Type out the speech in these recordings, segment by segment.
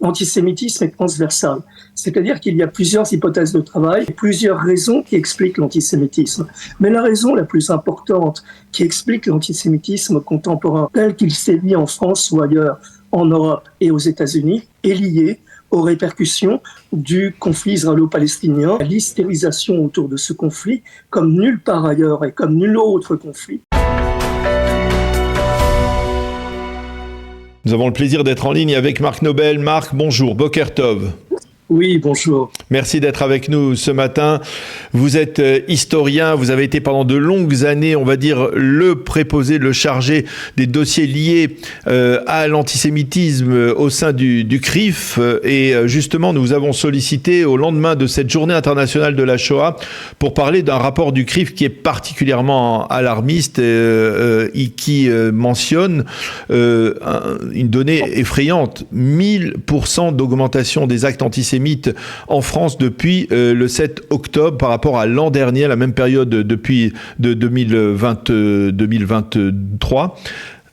l'antisémitisme est transversal. C'est-à-dire qu'il y a plusieurs hypothèses de travail, plusieurs raisons qui expliquent l'antisémitisme. Mais la raison la plus importante qui explique l'antisémitisme contemporain, tel qu'il sévit en France ou ailleurs, en Europe et aux États-Unis, est liée aux répercussions du conflit israélo-palestinien, à l'hystérisation autour de ce conflit, comme nulle part ailleurs et comme nul autre conflit. Nous avons le plaisir d'être en ligne avec Marc Nobel. Marc, bonjour, Boker Tov. Oui, bonjour. Merci d'être avec nous ce matin. Vous êtes historien, vous avez été pendant de longues années, on va dire, le préposé, le chargé des dossiers liés à l'antisémitisme au sein du CRIF. Et justement, nous vous avons sollicité au lendemain de cette journée internationale de la Shoah pour parler d'un rapport du CRIF qui est particulièrement alarmiste et qui mentionne une donnée effrayante. 1000% d'augmentation des actes antisémites en France depuis le 7 octobre par rapport à l'an dernier, à la même période depuis 2023.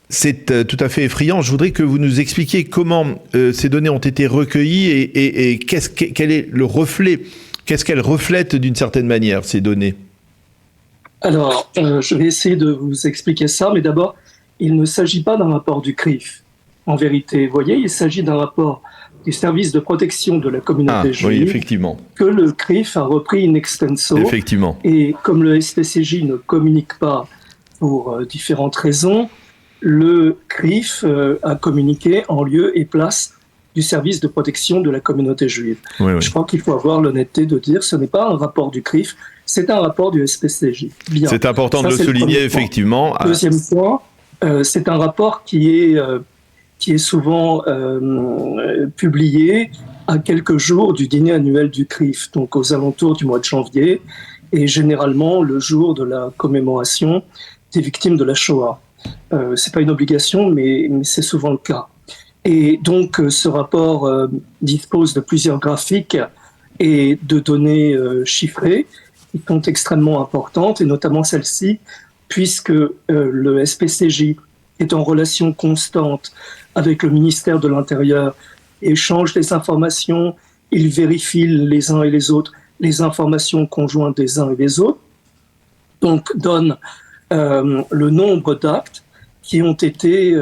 C'est tout à fait effrayant. Je voudrais que vous nous expliquiez comment ces données ont été recueillies et quel est le reflet, qu'est-ce qu'elles reflètent d'une certaine manière, ces données. Alors, je vais essayer de vous expliquer ça, mais d'abord, il ne s'agit pas d'un rapport du CRIF. En vérité, vous voyez, il s'agit d'un rapport du service de protection de la communauté juive, oui, effectivement, que le CRIF a repris in extenso. Effectivement. Et comme le SPCJ ne communique pas pour différentes raisons, le CRIF a communiqué en lieu et place du service de protection de la communauté juive. Oui, oui. Je crois qu'il faut avoir l'honnêteté de dire que ce n'est pas un rapport du CRIF, c'est un rapport du SPCJ. Bien. C'est important Ça, de le souligner, effectivement. Deuxième point, c'est un rapport qui est souvent publié à quelques jours du dîner annuel du CRIF, donc aux alentours du mois de janvier, et généralement le jour de la commémoration des victimes de la Shoah. C'est pas une obligation, mais c'est souvent le cas. Et donc ce rapport dispose de plusieurs graphiques et de données chiffrées qui sont extrêmement importantes, et notamment celle-ci, puisque le SPCJ est en relation constante avec le ministère de l'Intérieur, échange des informations, il vérifie les uns et les autres les informations conjointes des uns et des autres, donc donne le nombre d'actes qui ont été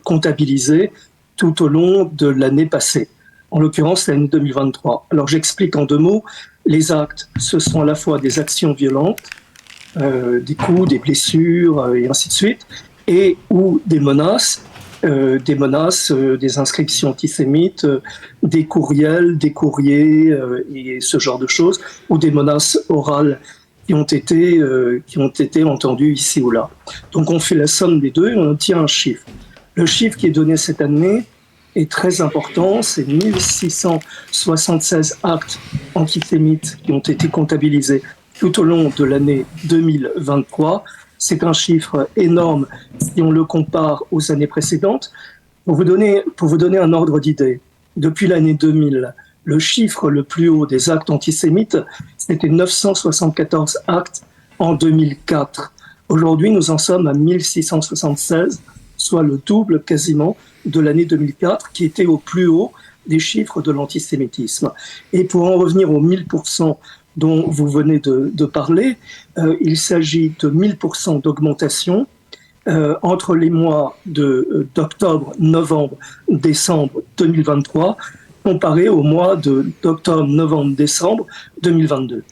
comptabilisés tout au long de l'année passée, en l'occurrence l'année 2023. Alors j'explique en deux mots, les actes, ce sont à la fois des actions violentes, des coups, des blessures et ainsi de suite, et ou des menaces, des inscriptions antisémites, des courriels, des courriers et ce genre de choses, ou des menaces orales qui ont été entendues ici ou là. Donc on fait la somme des deux et on obtient un chiffre. Le chiffre qui est donné cette année est très important, c'est 1676 actes antisémites qui ont été comptabilisés tout au long de l'année 2023. C'est un chiffre énorme si on le compare aux années précédentes. Pour vous donner un ordre d'idée, depuis l'année 2000, le chiffre le plus haut des actes antisémites, c'était 974 actes en 2004. Aujourd'hui, nous en sommes à 1676, soit le double quasiment de l'année 2004, qui était au plus haut des chiffres de l'antisémitisme. Et pour en revenir aux 1000% dont vous venez de parler, il s'agit de 1000% d'augmentation entre les mois d'octobre, novembre, décembre 2023, comparé au mois d'octobre, novembre, décembre 2022.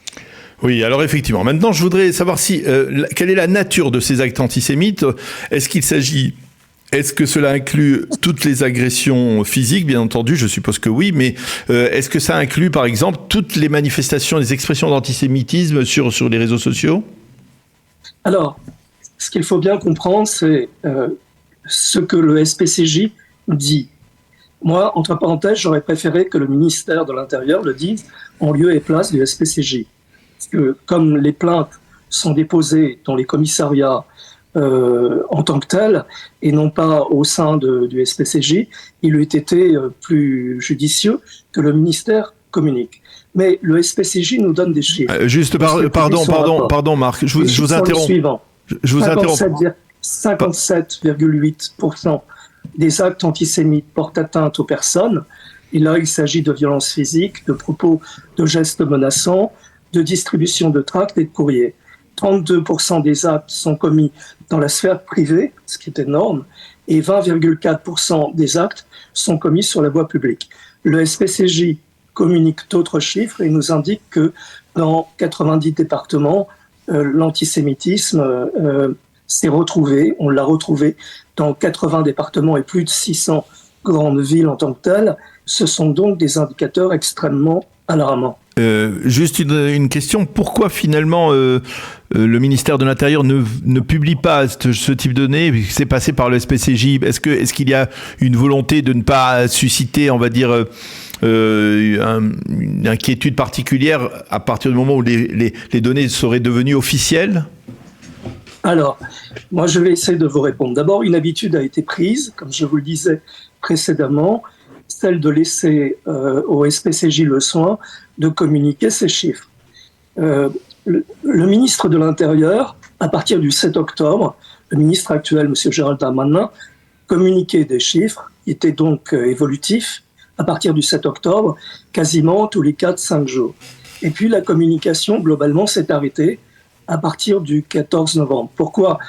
Oui, alors effectivement. Maintenant, je voudrais savoir quelle est la nature de ces actes antisémites. Est-ce que cela inclut toutes les agressions physiques, bien entendu, je suppose que oui, mais est-ce que ça inclut, par exemple, toutes les manifestations, les expressions d'antisémitisme sur les réseaux sociaux ? Alors, ce qu'il faut bien comprendre, c'est ce que le SPCJ dit. Moi, entre parenthèses, j'aurais préféré que le ministère de l'Intérieur le dise en lieu et place du SPCJ. Parce que comme les plaintes sont déposées dans les commissariats en tant que tel, et non pas au sein du SPCJ, il eût été plus judicieux que le ministère communique. Mais le SPCJ nous donne des chiffres. Pardon Marc, je vous interromps. Je vous interromps. 57,8% des actes antisémites portent atteinte aux personnes Et là, il s'agit de violences physiques, de propos, de gestes menaçants, de distribution de tracts et de courriers. 32% des actes sont commis dans la sphère privée, ce qui est énorme, et 20,4% des actes sont commis sur la voie publique. Le SPCJ communique d'autres chiffres et nous indique que dans 90 départements, l'antisémitisme s'est retrouvé, on l'a retrouvé dans 80 départements et plus de 600 grandes villes en tant que telles. Ce sont donc des indicateurs extrêmement alarmants. Juste une question, pourquoi finalement le ministère de l'Intérieur ne publie pas ce type de données? C'est passé par le SPCJ. Est-ce qu'il y a une volonté de ne pas susciter, on va dire, une inquiétude particulière à partir du moment où les données seraient devenues officielles? Alors, moi je vais essayer de vous répondre. D'abord, une habitude a été prise, comme je vous le disais précédemment, celle de laisser au SPCJ le soin de communiquer ces chiffres. Le ministre de l'Intérieur, à partir du 7 octobre, le ministre actuel, M. Gérald Darmanin, communiquait des chiffres qui étaient donc évolutifs à partir du 7 octobre, quasiment tous les 4-5 jours. Et puis la communication, globalement, s'est arrêtée à partir du 14 novembre. Pourquoi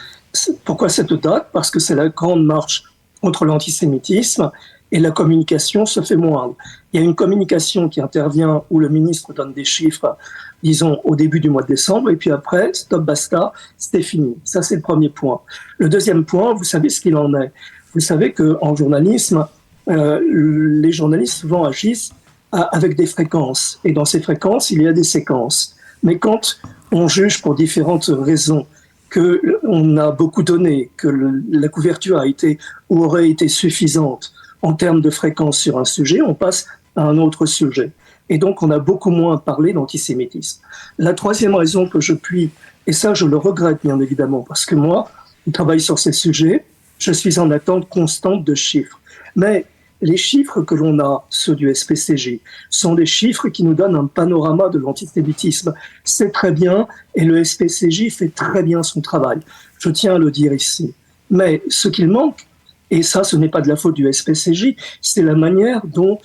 cette date? Parce que c'est la grande marche contre l'antisémitisme et la communication se fait moindre. Il y a une communication qui intervient où le ministre donne des chiffres, disons, au début du mois de décembre, et puis après, stop, basta, c'est fini. Ça, c'est le premier point. Le deuxième point, vous savez ce qu'il en est. Vous savez qu'en journalisme, les journalistes souvent agissent avec des fréquences. Et dans ces fréquences, il y a des séquences. Mais quand on juge pour différentes raisons qu'on a beaucoup donné, que la couverture a été ou aurait été suffisante en termes de fréquence sur un sujet, on passe à un autre sujet. Et donc, on a beaucoup moins parlé d'antisémitisme. La troisième raison que je puis, et ça je le regrette bien évidemment, parce que moi, je travaille sur ces sujets, je suis en attente constante de chiffres. Mais les chiffres que l'on a, ceux du SPCJ, sont des chiffres qui nous donnent un panorama de l'antisémitisme. C'est très bien, et le SPCJ fait très bien son travail. Je tiens à le dire ici. Mais ce qu'il manque, et ça, ce n'est pas de la faute du SPCJ, c'est la manière dont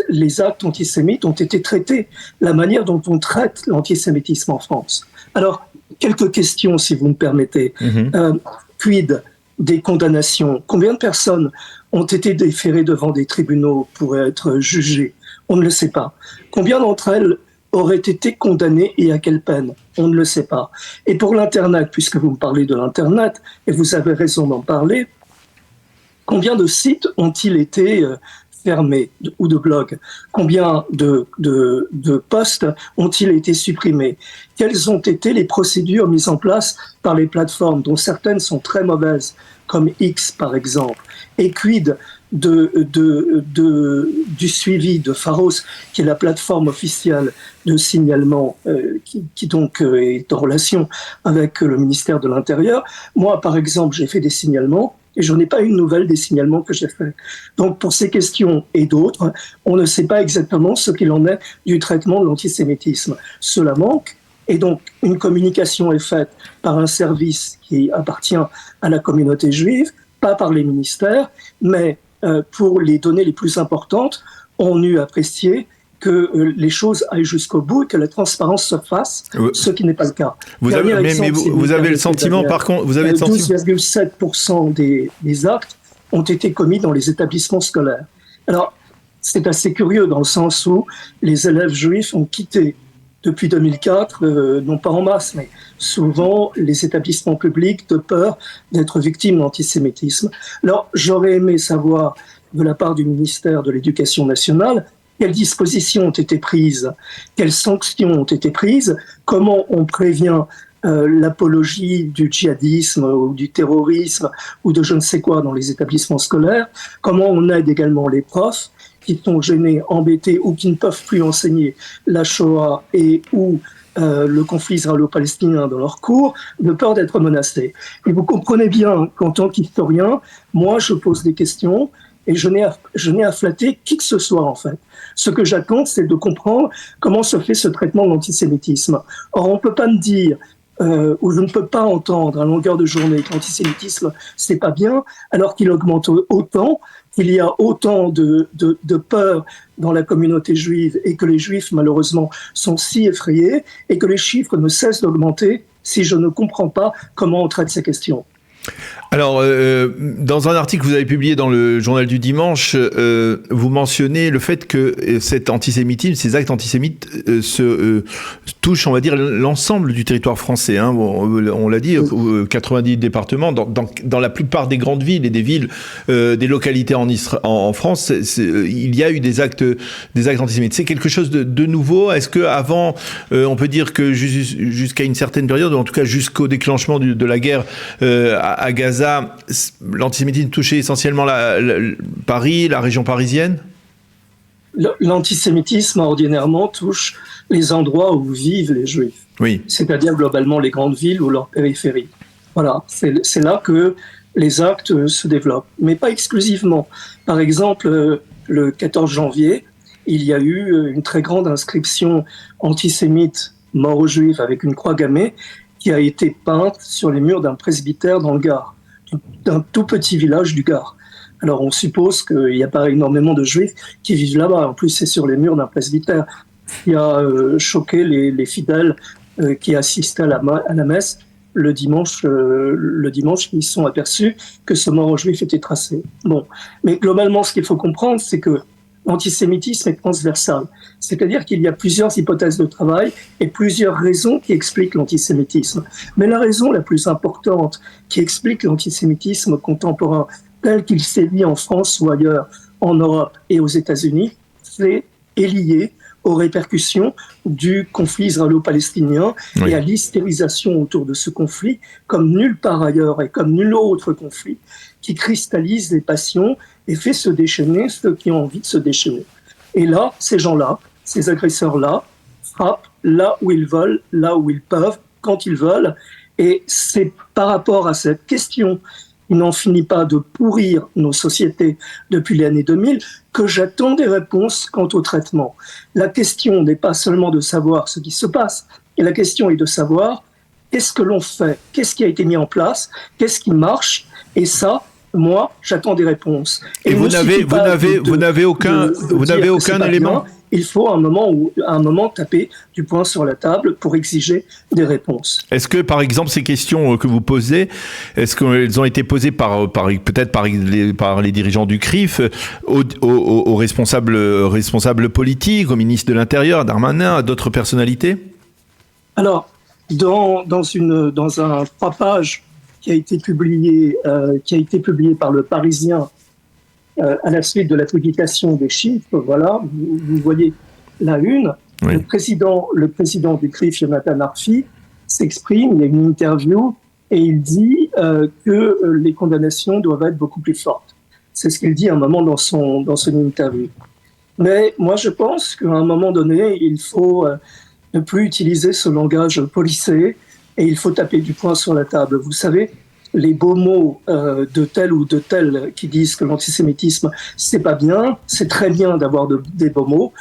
les actes antisémites ont été traités, la manière dont on traite l'antisémitisme en France. Alors, quelques questions, si vous me permettez. Quid des condamnations? Combien de personnes ont été déférées devant des tribunaux pour être jugées? On ne le sait pas. Combien d'entre elles auraient été condamnées et à quelle peine? On ne le sait pas. Et pour l'Internet, puisque vous me parlez de l'Internet, et vous avez raison d'en parler, combien de sites ont-ils été fermés ou de blogs? Combien de posts ont-ils été supprimés? Quelles ont été les procédures mises en place par les plateformes, dont certaines sont très mauvaises, comme X par exemple? Et quid du suivi de Pharos, qui est la plateforme officielle de signalement qui donc est en relation avec le ministère de l'Intérieur? Moi, par exemple, j'ai fait des signalements et je n'ai pas eu de nouvelles des signalements que j'ai faits. Donc, pour ces questions et d'autres, on ne sait pas exactement ce qu'il en est du traitement de l'antisémitisme. Cela manque, et donc une communication est faite par un service qui appartient à la communauté juive, pas par les ministères, mais pour les données les plus importantes, on eût apprécié que les choses aillent jusqu'au bout et que la transparence se fasse, ce qui n'est pas le cas. Vous avez le sentiment, par contre, 12,7% des actes ont été commis dans les établissements scolaires. Alors, c'est assez curieux dans le sens où les élèves juifs ont quitté depuis 2004, non pas en masse, mais souvent les établissements publics de peur d'être victimes d'antisémitisme. Alors, j'aurais aimé savoir de la part du ministère de l'Éducation nationale quelles dispositions ont été prises, quelles sanctions ont été prises, comment on prévient l'apologie du djihadisme ou du terrorisme ou de je ne sais quoi dans les établissements scolaires, comment on aide également les profs qui sont gênés, embêtés ou qui ne peuvent plus enseigner la Shoah et ou le conflit israélo-palestinien dans leurs cours, de peur d'être menacés. Et vous comprenez bien qu'en tant qu'historien, moi je pose des questions et je n'ai à flatter qui que ce soit en fait. Ce que j'attends, c'est de comprendre comment se fait ce traitement de l'antisémitisme. Or, on ne peut pas me dire, ou je ne peux pas entendre à longueur de journée que l'antisémitisme, c'est pas bien, alors qu'il augmente autant, qu'il y a autant de peur dans la communauté juive et que les Juifs, malheureusement, sont si effrayés et que les chiffres ne cessent d'augmenter si je ne comprends pas comment on traite ces questions. Alors, dans un article que vous avez publié dans le Journal du Dimanche, vous mentionnez le fait que cet antisémitisme, ces actes antisémites touchent, on va dire, l'ensemble du territoire français. Hein. On l'a dit, 90 départements, dans la plupart des grandes villes et des villes, des localités en France, il y a eu des actes antisémites. C'est quelque chose de nouveau. Est-ce que avant, on peut dire que jusqu'à une certaine période, ou en tout cas jusqu'au déclenchement de la guerre à Gaza, l'antisémitisme touchait essentiellement Paris, la région parisienne? L'antisémitisme, ordinairement, touche les endroits où vivent les Juifs. Oui. C'est-à-dire globalement les grandes villes ou leurs périphéries. Voilà, c'est là que les actes se développent, mais pas exclusivement. Par exemple, le 14 janvier, il y a eu une très grande inscription antisémite mort aux Juifs avec une croix gammée qui a été peinte sur les murs d'un presbytère dans le Gard, d'un tout petit village du Gard. Alors on suppose qu'il n'y a pas énormément de Juifs qui vivent là-bas. En plus, c'est sur les murs d'un presbytère. Il a choqué les fidèles qui assistaient à la messe le dimanche. Ils se sont aperçus que ce mort aux Juifs était tracé. Bon, mais globalement, ce qu'il faut comprendre, c'est que l'antisémitisme est transversal. C'est-à-dire qu'il y a plusieurs hypothèses de travail et plusieurs raisons qui expliquent l'antisémitisme. Mais la raison la plus importante qui explique l'antisémitisme contemporain tel qu'il sévit en France ou ailleurs, en Europe et aux États-Unis, est liée aux répercussions du conflit israélo-palestinien et à l'hystérisation autour de ce conflit, comme nulle part ailleurs et comme nul autre conflit, qui cristallise les passions et fait se déchaîner ceux qui ont envie de se déchaîner. Et là, ces gens-là, ces agresseurs-là, frappent là où ils veulent, là où ils peuvent, quand ils veulent. Et c'est par rapport à cette question qui n'en finit pas de pourrir nos sociétés depuis l'année 2000 que j'attends des réponses quant au traitement. La question n'est pas seulement de savoir ce qui se passe, et la question est de savoir qu'est-ce que l'on fait, qu'est-ce qui a été mis en place, qu'est-ce qui marche, et ça, moi, j'attends des réponses. Et vous n'avez aucun élément. Il faut à un moment taper du poing sur la table pour exiger des réponses. Est-ce que, par exemple, ces questions que vous posez, est-ce qu'elles ont été posées peut-être par les dirigeants du CRIF aux responsables politiques, au ministre de l'Intérieur, Darmanin, à d'autres personnalités? Alors, dans un 3 pages qui a été publié par Le Parisien à la suite de la publication des chiffres, voilà, vous voyez la une. Oui. Le président du CRIF, Jonathan Arfi, s'exprime, il y a une interview, et il dit que les condamnations doivent être beaucoup plus fortes. C'est ce qu'il dit à un moment dans son interview. Mais moi, je pense qu'à un moment donné, il faut ne plus utiliser ce langage policé, et il faut taper du poing sur la table. Vous savez, les beaux mots de tel ou de tel qui disent que l'antisémitisme, c'est pas bien, c'est très bien d'avoir des beaux mots,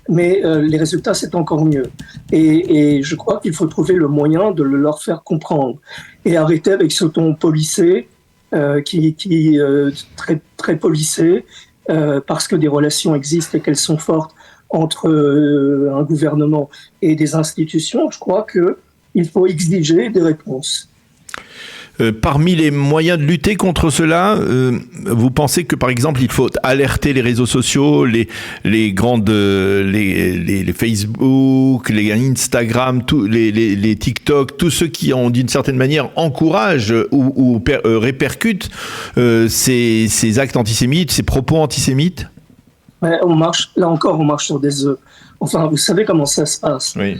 mais les résultats, c'est encore mieux. Et je crois qu'il faut trouver le moyen de le leur faire comprendre. Et arrêter avec ce ton policé, qui très, très policé, parce que des relations existent et qu'elles sont fortes entre un gouvernement et des institutions. Je crois qu'il faut exiger des réponses. Parmi les moyens de lutter contre cela, vous pensez que par exemple il faut alerter les réseaux sociaux, les Facebook, les Instagram, les TikTok, tous ceux qui ont d'une certaine manière encouragent ou répercutent ces actes antisémites, ces propos antisémites? Ouais, on marche sur des œufs. Enfin, vous savez comment ça se passe. Oui.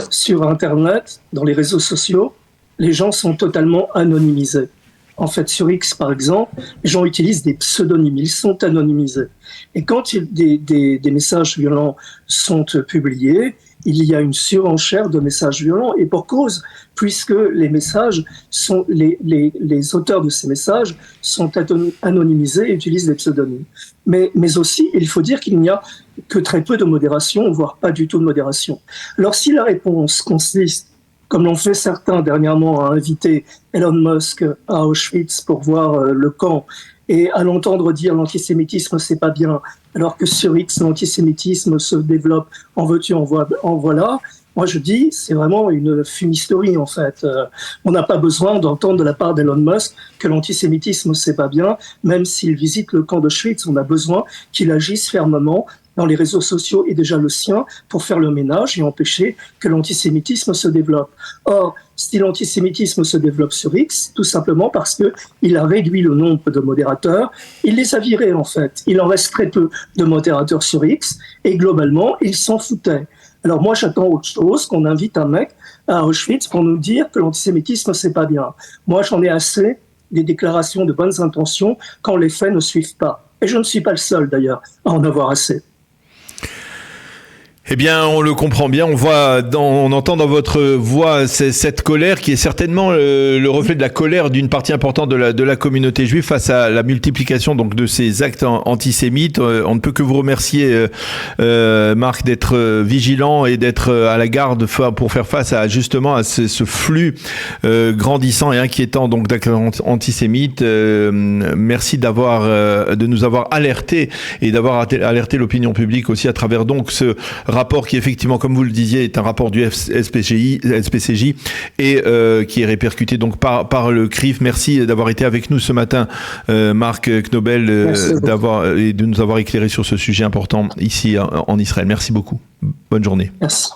Sur Internet, dans les réseaux sociaux, les gens sont totalement anonymisés. En fait, sur X, par exemple, les gens utilisent des pseudonymes, ils sont anonymisés. Et quand des messages violents sont publiés, il y a une surenchère de messages violents, et pour cause, puisque les auteurs de ces messages sont anonymisés et utilisent des pseudonymes. Mais aussi, il faut dire qu'il n'y a que très peu de modération, voire pas du tout de modération. Alors si la réponse consiste, comme l'ont fait certains dernièrement, à inviter Elon Musk à Auschwitz pour voir le camp Et à l'entendre dire l'antisémitisme, c'est pas bien, alors que sur X, l'antisémitisme se développe en veux-tu, en voilà. Moi, je dis, c'est vraiment une fumisterie, en fait. On n'a pas besoin d'entendre de la part d'Elon Musk que l'antisémitisme, c'est pas bien, même s'il visite le camp d'Auschwitz. On a besoin qu'il agisse fermement dans les réseaux sociaux et déjà le sien pour faire le ménage et empêcher que l'antisémitisme se développe. Or, si l'antisémitisme se développe sur X, tout simplement parce qu'il a réduit le nombre de modérateurs, il les a virés en fait. Il en reste très peu de modérateurs sur X et globalement, il s'en foutait. Alors moi, j'attends autre chose, qu'on invite un mec à Auschwitz pour nous dire que l'antisémitisme, c'est pas bien. Moi, j'en ai assez des déclarations de bonnes intentions quand les faits ne suivent pas. Et je ne suis pas le seul d'ailleurs à en avoir assez. Eh bien, on le comprend bien. On entend dans votre voix cette colère qui est certainement le reflet de la colère d'une partie importante de la communauté juive face à la multiplication donc de ces actes antisémites. On ne peut que vous remercier, Marc, d'être vigilant et d'être à la garde pour faire face justement à ce flux grandissant et inquiétant donc d'actes antisémites. Merci de nous avoir alertés et d'avoir alerté l'opinion publique aussi à travers donc ce rapport qui effectivement, comme vous le disiez, est un rapport du SPCJ et qui est répercuté donc par le CRIF. Merci d'avoir été avec nous ce matin, Marc Knobel, et de nous avoir éclairé sur ce sujet important ici en Israël. Merci beaucoup. Bonne journée. Merci.